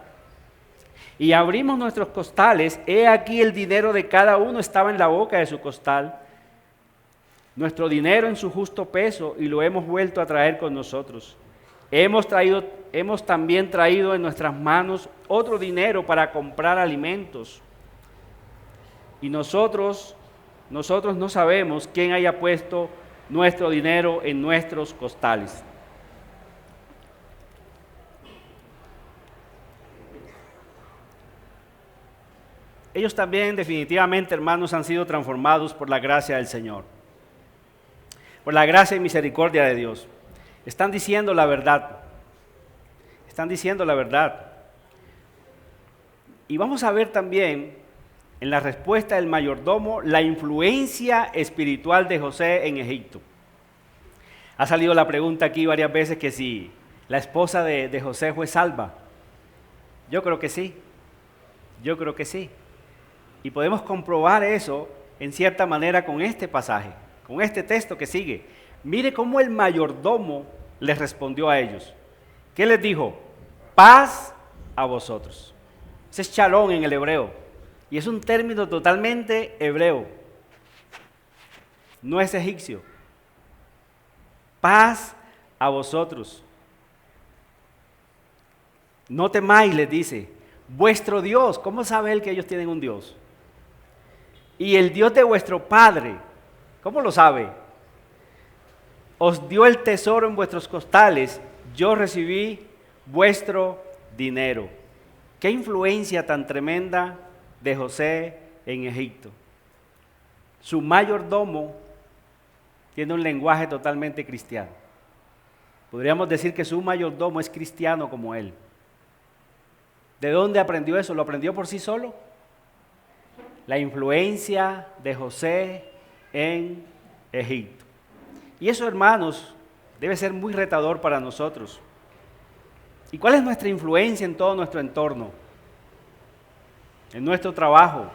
y abrimos nuestros costales, he aquí el dinero de cada uno estaba en la boca de su costal, nuestro dinero en su justo peso, y lo hemos vuelto a traer con nosotros. Hemos también traído en nuestras manos otro dinero para comprar alimentos. Y nosotros no sabemos quién haya puesto nuestro dinero en nuestros costales. Ellos también definitivamente, hermanos, han sido transformados por la gracia del Señor, por la gracia y misericordia de Dios. Están diciendo la verdad, están diciendo la verdad. Y vamos a ver también en la respuesta del mayordomo la influencia espiritual de José en Egipto. Ha salido la pregunta aquí varias veces que si la esposa de José fue salva. Yo creo que sí, yo creo que sí. Y podemos comprobar eso en cierta manera con este pasaje, con este texto que sigue. Mire cómo el mayordomo les respondió a ellos. ¿Qué les dijo? Paz a vosotros. Ese es shalom en el hebreo. Y es un término totalmente hebreo. No es egipcio. Paz a vosotros. No temáis, les dice. Vuestro Dios. ¿Cómo sabe él que ellos tienen un Dios? Y el Dios de vuestro Padre, ¿cómo lo sabe? Os dio el tesoro en vuestros costales, yo recibí vuestro dinero. Qué influencia tan tremenda de José en Egipto. Su mayordomo tiene un lenguaje totalmente cristiano. Podríamos decir que su mayordomo es cristiano como él. ¿De dónde aprendió eso? ¿Lo aprendió por sí solo? La influencia de José en Egipto. Y eso, hermanos, debe ser muy retador para nosotros. ¿Y cuál es nuestra influencia en todo nuestro entorno? En nuestro trabajo.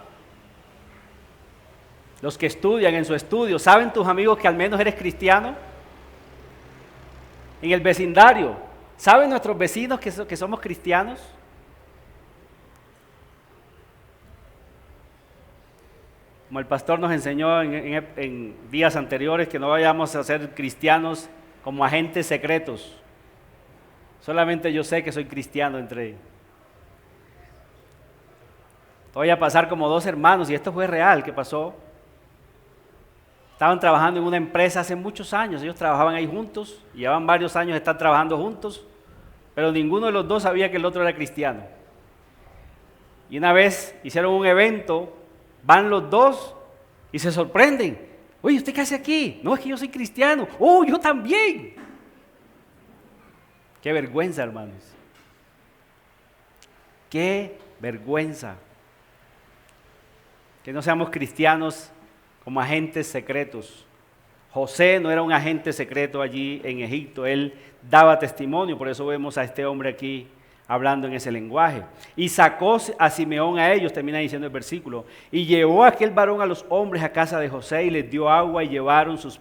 Los que estudian en su estudio, ¿saben tus amigos que al menos eres cristiano? En el vecindario, ¿saben nuestros vecinos que somos cristianos? Como el pastor nos enseñó en días anteriores, que no vayamos a ser cristianos como agentes secretos. Solamente yo sé que soy cristiano entre ellos. Voy a pasar como dos hermanos, y esto fue real, que pasó. Estaban trabajando en una empresa hace muchos años, ellos trabajaban ahí juntos, llevaban varios años de estar trabajando juntos, pero ninguno de los dos sabía que el otro era cristiano. Y una vez hicieron un evento, van los dos y se sorprenden. Oye, ¿usted qué hace aquí? No, es que yo soy cristiano. ¡Oh, yo también! ¡Qué vergüenza, hermanos! ¡Qué vergüenza! Que no seamos cristianos como agentes secretos. José no era un agente secreto allí en Egipto, él daba testimonio, por eso vemos a este hombre aquí hablando en ese lenguaje. Y sacó a Simeón a ellos, termina diciendo el versículo, y llevó a aquel varón a los hombres a casa de José y les dio agua y lavaron sus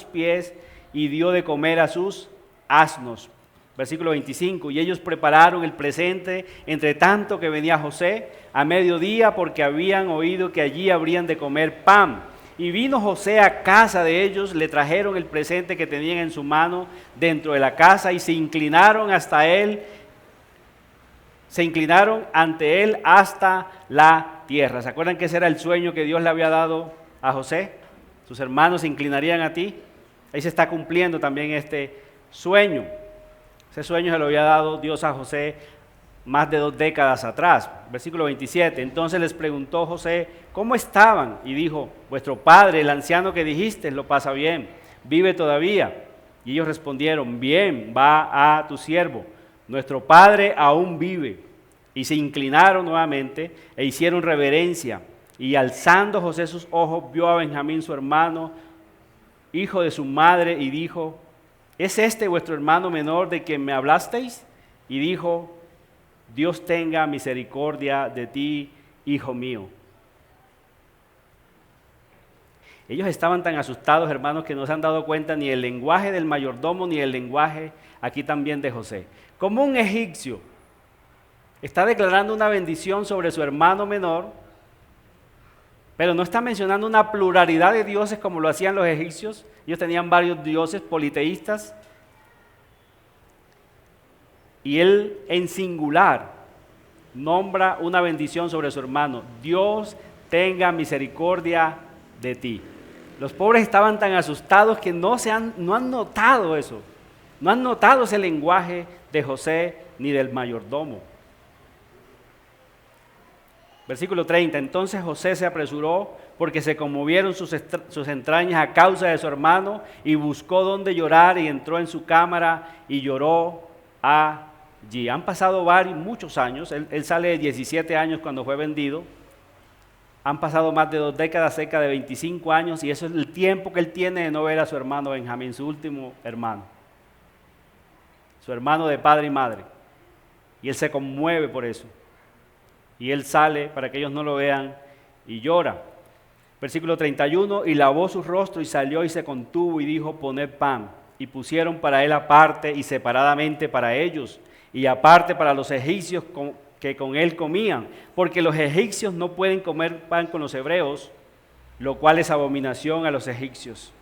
pies y dio de comer a sus asnos. Versículo 25, y ellos prepararon el presente, entre tanto que venía José a mediodía, porque habían oído que allí habrían de comer pan. Y vino José a casa de ellos, le trajeron el presente que tenían en su mano dentro de la casa y se inclinaron ante él hasta la tierra. ¿Se acuerdan que ese era el sueño que Dios le había dado a José? Sus hermanos se inclinarían a ti. Ahí se está cumpliendo también este sueño. Ese sueño se lo había dado Dios a José más de 2 décadas atrás. Versículo 27, entonces les preguntó José, ¿cómo estaban? Y dijo, vuestro padre, el anciano que dijiste, lo pasa bien, vive todavía. Y ellos respondieron, bien, va a tu siervo, nuestro padre aún vive. Y se inclinaron nuevamente e hicieron reverencia. Y alzando José sus ojos, vio a Benjamín su hermano, hijo de su madre, y dijo, ¿es este vuestro hermano menor de quien me hablasteis? Y dijo, Dios tenga misericordia de ti, hijo mío. Ellos estaban tan asustados, hermanos, que no se han dado cuenta ni el lenguaje del mayordomo, ni el lenguaje aquí también de José. Como un egipcio está declarando una bendición sobre su hermano menor, pero no está mencionando una pluralidad de dioses como lo hacían los egipcios. Ellos tenían varios dioses politeístas. Y él en singular nombra una bendición sobre su hermano. Dios tenga misericordia de ti. Los pobres estaban tan asustados que no han notado eso. No han notado ese lenguaje de José ni del mayordomo. Versículo 30, entonces José se apresuró porque se conmovieron sus entrañas a causa de su hermano y buscó dónde llorar y entró en su cámara y lloró allí. Han pasado muchos años, él sale de 17 años cuando fue vendido, han pasado más de 2 décadas, cerca de 25 años, y eso es el tiempo que él tiene de no ver a su hermano Benjamín, su último hermano, su hermano de padre y madre, y él se conmueve por eso, y él sale para que ellos no lo vean y llora. Versículo 31, y lavó su rostro y salió y se contuvo y dijo, poned pan, y pusieron para él aparte y separadamente para ellos, y aparte para los egipcios que con él comían, porque los egipcios no pueden comer pan con los hebreos, lo cual es abominación a los egipcios.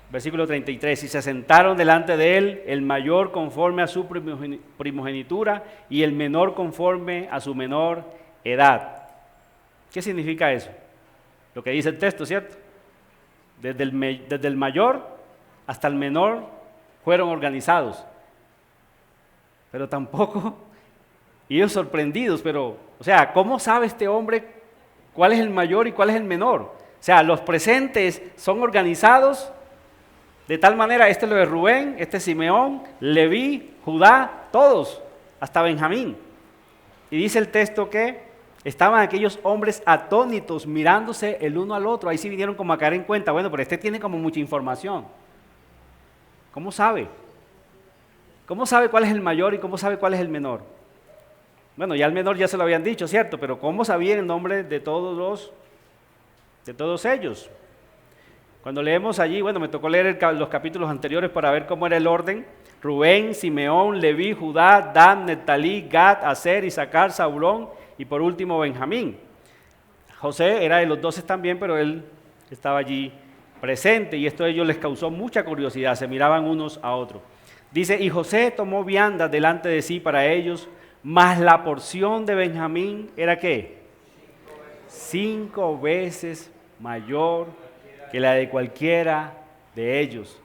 Versículo 33, y se sentaron delante de él el mayor conforme a su primogenitura y el menor conforme a su menor edad. ¿Qué significa eso? Lo que dice el texto, ¿cierto? Desde el mayor hasta el menor fueron organizados. Pero tampoco, y ellos sorprendidos, pero, o sea, ¿cómo sabe este hombre cuál es el mayor y cuál es el menor? O sea, los presentes son organizados de tal manera, este es lo de Rubén, este es Simeón, Leví, Judá, todos, hasta Benjamín. Y dice el texto que estaban aquellos hombres atónitos mirándose el uno al otro, ahí sí vinieron como a caer en cuenta, bueno, pero este tiene como mucha información. ¿Cómo sabe? ¿Cómo sabe cuál es el mayor y cómo sabe cuál es el menor? Bueno, ya el menor ya se lo habían dicho, ¿cierto? Pero ¿cómo sabían el nombre de todos ellos? Cuando leemos allí, bueno, me tocó leer los capítulos anteriores para ver cómo era el orden. Rubén, Simeón, Leví, Judá, Dan, Neftalí, Gad, Aser, Isaacar, Zabulón y por último Benjamín. José era de los 12 también, pero él estaba allí presente y esto a ellos les causó mucha curiosidad, se miraban unos a otros. Dice, y José tomó viandas delante de sí para ellos, mas la porción de Benjamín era ¿qué? 5 veces mayor que la de cualquiera de ellos.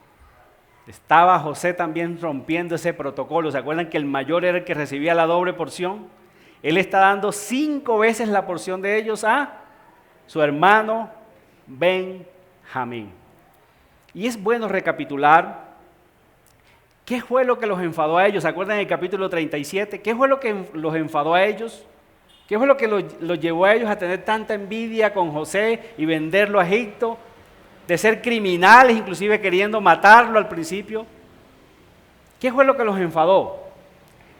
Estaba José también rompiendo ese protocolo. ¿Se acuerdan que el mayor era el que recibía la doble porción? Él está dando 5 veces la porción de ellos a su hermano Benjamín. Y es bueno recapitular qué fue lo que los enfadó a ellos. ¿Se acuerdan en el capítulo 37? ¿Qué fue lo que los enfadó a ellos? ¿Qué fue lo que los llevó a ellos a tener tanta envidia con José y venderlo a Egipto? De ser criminales, inclusive queriendo matarlo al principio. ¿Qué fue lo que los enfadó?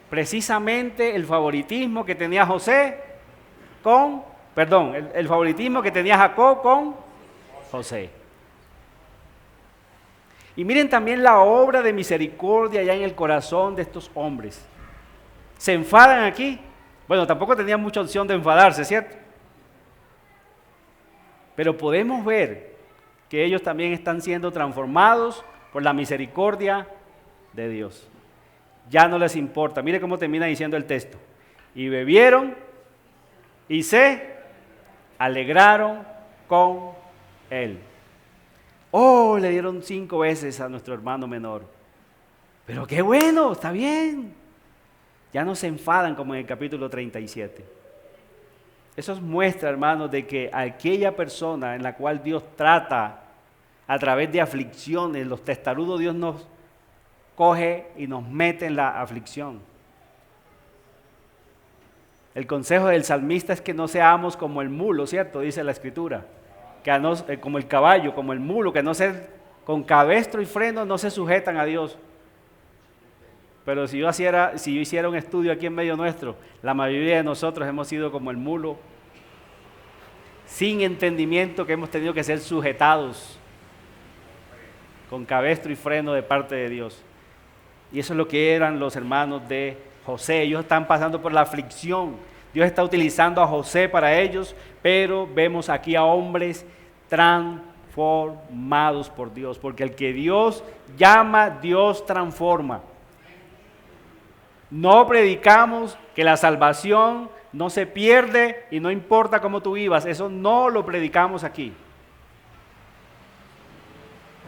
Precisamente el favoritismo que tenía el favoritismo que tenía Jacob con José. Y miren también la obra de misericordia allá en el corazón de estos hombres. ¿Se enfadan aquí? Bueno, tampoco tenían mucha opción de enfadarse, ¿cierto? Pero podemos ver que ellos también están siendo transformados por la misericordia de Dios. Ya no les importa. Mire cómo termina diciendo el texto. Y bebieron y se alegraron con él. Oh, le dieron 5 veces a nuestro hermano menor. Pero qué bueno, está bien. Ya no se enfadan como en el capítulo 37. Eso muestra, hermanos, de que aquella persona en la cual Dios trata a través de aflicciones, los testarudos, Dios nos coge y nos mete en la aflicción. El consejo del salmista es que no seamos como el mulo, ¿cierto? Dice la Escritura. Como el caballo, como el mulo, que no se, con cabestro y freno no se sujetan a Dios. Pero si yo hiciera un estudio aquí en medio nuestro, la mayoría de nosotros hemos sido como el mulo, sin entendimiento, que hemos tenido que ser sujetados con cabestro y freno de parte de Dios. Y eso es lo que eran los hermanos de José. Ellos están pasando por la aflicción. Dios está utilizando a José para ellos, pero vemos aquí a hombres transformados por Dios, porque el que Dios llama, Dios transforma. No predicamos que la salvación no se pierde y no importa cómo tú vivas, eso no lo predicamos aquí.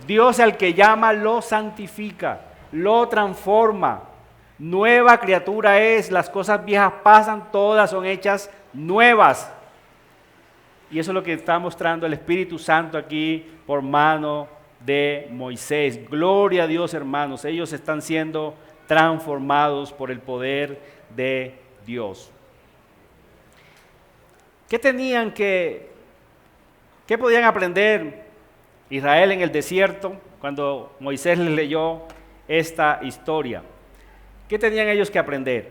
Dios al que llama lo santifica, lo transforma. Nueva criatura es, las cosas viejas pasan, todas son hechas nuevas. Y eso es lo que está mostrando el Espíritu Santo aquí por mano de Moisés. Gloria a Dios, hermanos, ellos están siendo transformados por el poder de Dios. ¿Qué podían aprender Israel en el desierto cuando Moisés les leyó esta historia? ¿Qué tenían ellos que aprender?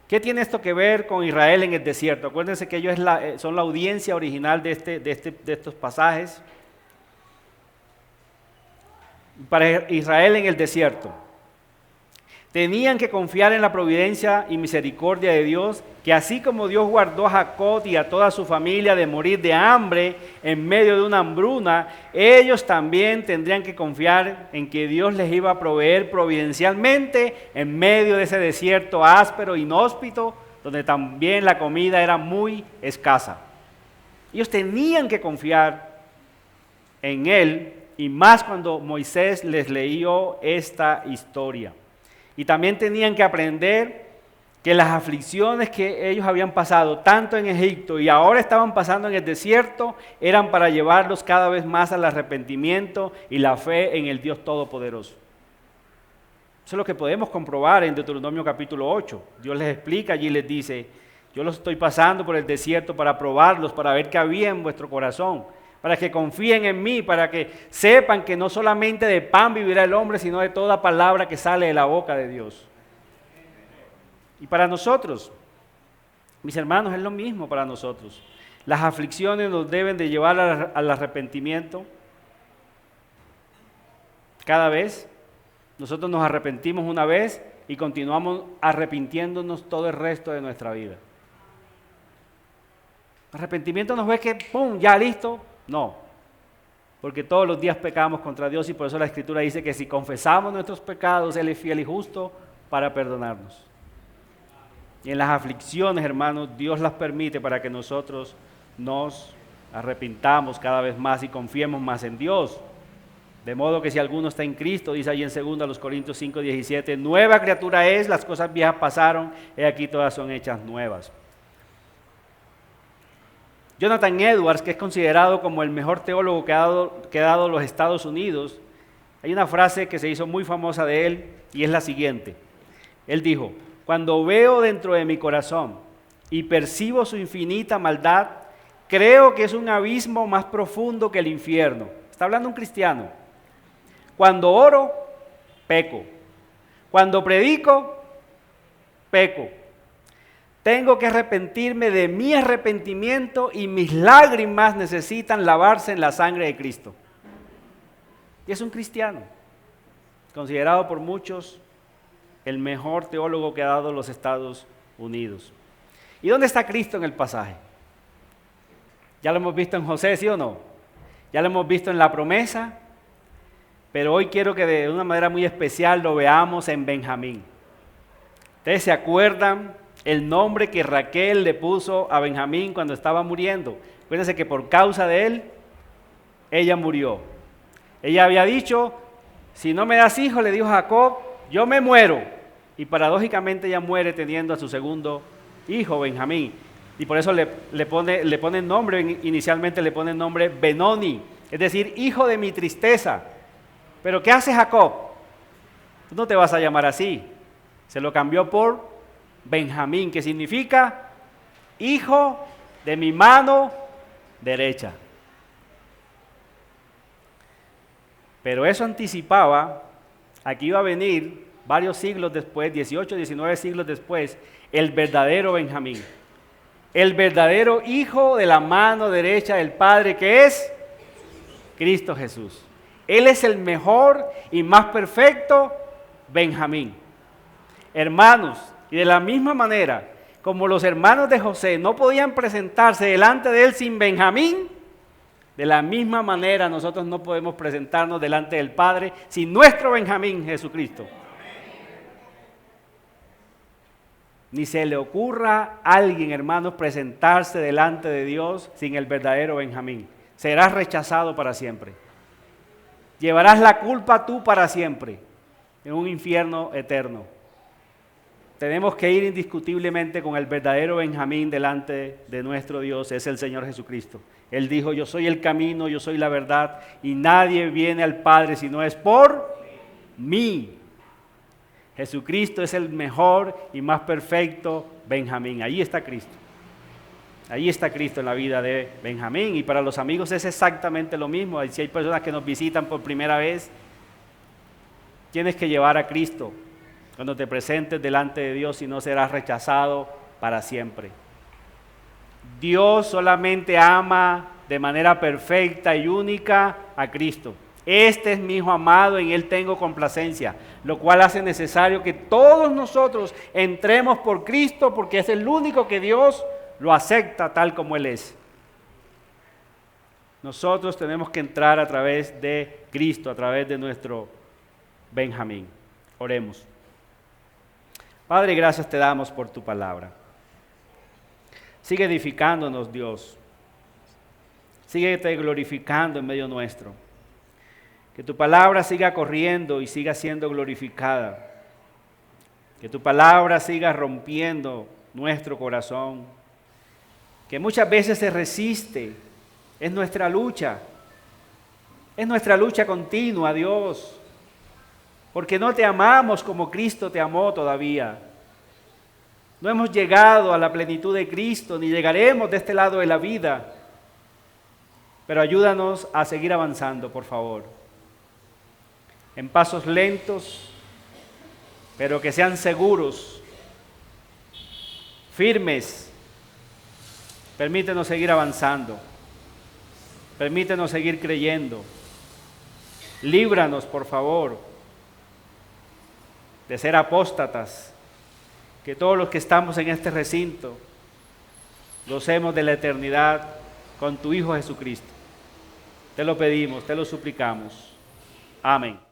¿Qué tiene esto que ver con Israel en el desierto? Acuérdense que ellos son la audiencia original de estos pasajes. Para Israel en el desierto, tenían que confiar en la providencia y misericordia de Dios, que así como Dios guardó a Jacob y a toda su familia de morir de hambre en medio de una hambruna, ellos también tendrían que confiar en que Dios les iba a proveer providencialmente en medio de ese desierto áspero, inhóspito, donde también la comida era muy escasa. Ellos tenían que confiar en Él, y más cuando Moisés les leyó esta historia. Y también tenían que aprender que las aflicciones que ellos habían pasado, tanto en Egipto y ahora estaban pasando en el desierto, eran para llevarlos cada vez más al arrepentimiento y la fe en el Dios Todopoderoso. Eso es lo que podemos comprobar en Deuteronomio capítulo 8. Dios les explica allí y les dice: yo los estoy pasando por el desierto para probarlos, para ver qué había en vuestro corazón, para que confíen en mí, para que sepan que no solamente de pan vivirá el hombre, sino de toda palabra que sale de la boca de Dios. Y para nosotros, mis hermanos, es lo mismo para nosotros. Las aflicciones nos deben de llevar al arrepentimiento. Cada vez, nosotros nos arrepentimos una vez y continuamos arrepintiéndonos todo el resto de nuestra vida. Arrepentimiento no es que, ¡pum!, ya listo. No, porque todos los días pecamos contra Dios y por eso la Escritura dice que si confesamos nuestros pecados, Él es fiel y justo para perdonarnos. Y en las aflicciones, hermanos, Dios las permite para que nosotros nos arrepintamos cada vez más y confiemos más en Dios. De modo que si alguno está en Cristo, dice ahí en 2 Corintios 5:17, nueva criatura es, las cosas viejas pasaron, he aquí todas son hechas nuevas. Jonathan Edwards, que es considerado como el mejor teólogo que ha dado los Estados Unidos, hay una frase que se hizo muy famosa de él y es la siguiente. Él dijo, cuando veo dentro de mi corazón y percibo su infinita maldad, creo que es un abismo más profundo que el infierno. Está hablando un cristiano. Cuando oro, peco. Cuando predico, peco. Tengo que arrepentirme de mi arrepentimiento y mis lágrimas necesitan lavarse en la sangre de Cristo. Y es un cristiano, considerado por muchos el mejor teólogo que ha dado los Estados Unidos. ¿Y dónde está Cristo en el pasaje? Ya lo hemos visto en José, ¿sí o no? Ya lo hemos visto en la promesa, pero hoy quiero que de una manera muy especial lo veamos en Benjamín. ¿Ustedes se acuerdan el nombre que Raquel le puso a Benjamín cuando estaba muriendo? Acuérdense que por causa de él, ella murió. Ella había dicho, si no me das hijo, le dijo a Jacob, yo me muero. Y paradójicamente ella muere teniendo a su segundo hijo, Benjamín. Y por eso le pone nombre, inicialmente le pone nombre Benoni, es decir, hijo de mi tristeza. Pero ¿qué hace Jacob? Tú no te vas a llamar así. Se lo cambió por Benjamín, que significa hijo de mi mano derecha. Pero eso anticipaba, aquí iba a venir varios siglos después, 18, 19 siglos después, el verdadero Benjamín, el verdadero hijo de la mano derecha del Padre, que es Cristo Jesús. Él es el mejor y más perfecto Benjamín. Hermanos, y de la misma manera, como los hermanos de José no podían presentarse delante de él sin Benjamín, de la misma manera nosotros no podemos presentarnos delante del Padre sin nuestro Benjamín Jesucristo. Ni se le ocurra a alguien, hermanos, presentarse delante de Dios sin el verdadero Benjamín. Serás rechazado para siempre. Llevarás la culpa tú para siempre en un infierno eterno. Tenemos que ir indiscutiblemente con el verdadero Benjamín delante de nuestro Dios, es el Señor Jesucristo. Él dijo, yo soy el camino, yo soy la verdad, y nadie viene al Padre si no es por mí. Jesucristo es el mejor y más perfecto Benjamín. Ahí está Cristo. Ahí está Cristo en la vida de Benjamín. Y para los amigos es exactamente lo mismo. Si hay personas que nos visitan por primera vez, tienes que llevar a Cristo cuando te presentes delante de Dios y no serás rechazado para siempre. Dios solamente ama de manera perfecta y única a Cristo. Este es mi Hijo amado, en Él tengo complacencia, lo cual hace necesario que todos nosotros entremos por Cristo, porque es el único que Dios lo acepta tal como Él es. Nosotros tenemos que entrar a través de Cristo, a través de nuestro Benjamín. Oremos. Padre, gracias te damos por tu palabra. Sigue edificándonos, Dios. Síguete glorificando en medio nuestro. Que tu palabra siga corriendo y siga siendo glorificada. Que tu palabra siga rompiendo nuestro corazón. Que muchas veces se resiste. Es nuestra lucha. Es nuestra lucha continua, Dios. Porque no te amamos como Cristo te amó todavía. No hemos llegado a la plenitud de Cristo, ni llegaremos de este lado de la vida. Pero ayúdanos a seguir avanzando, por favor. En pasos lentos, pero que sean seguros, firmes. Permítenos seguir avanzando. Permítenos seguir creyendo. Líbranos, por favor, de ser apóstatas. Que todos los que estamos en este recinto gocemos de la eternidad con tu Hijo Jesucristo. Te lo pedimos, te lo suplicamos. Amén.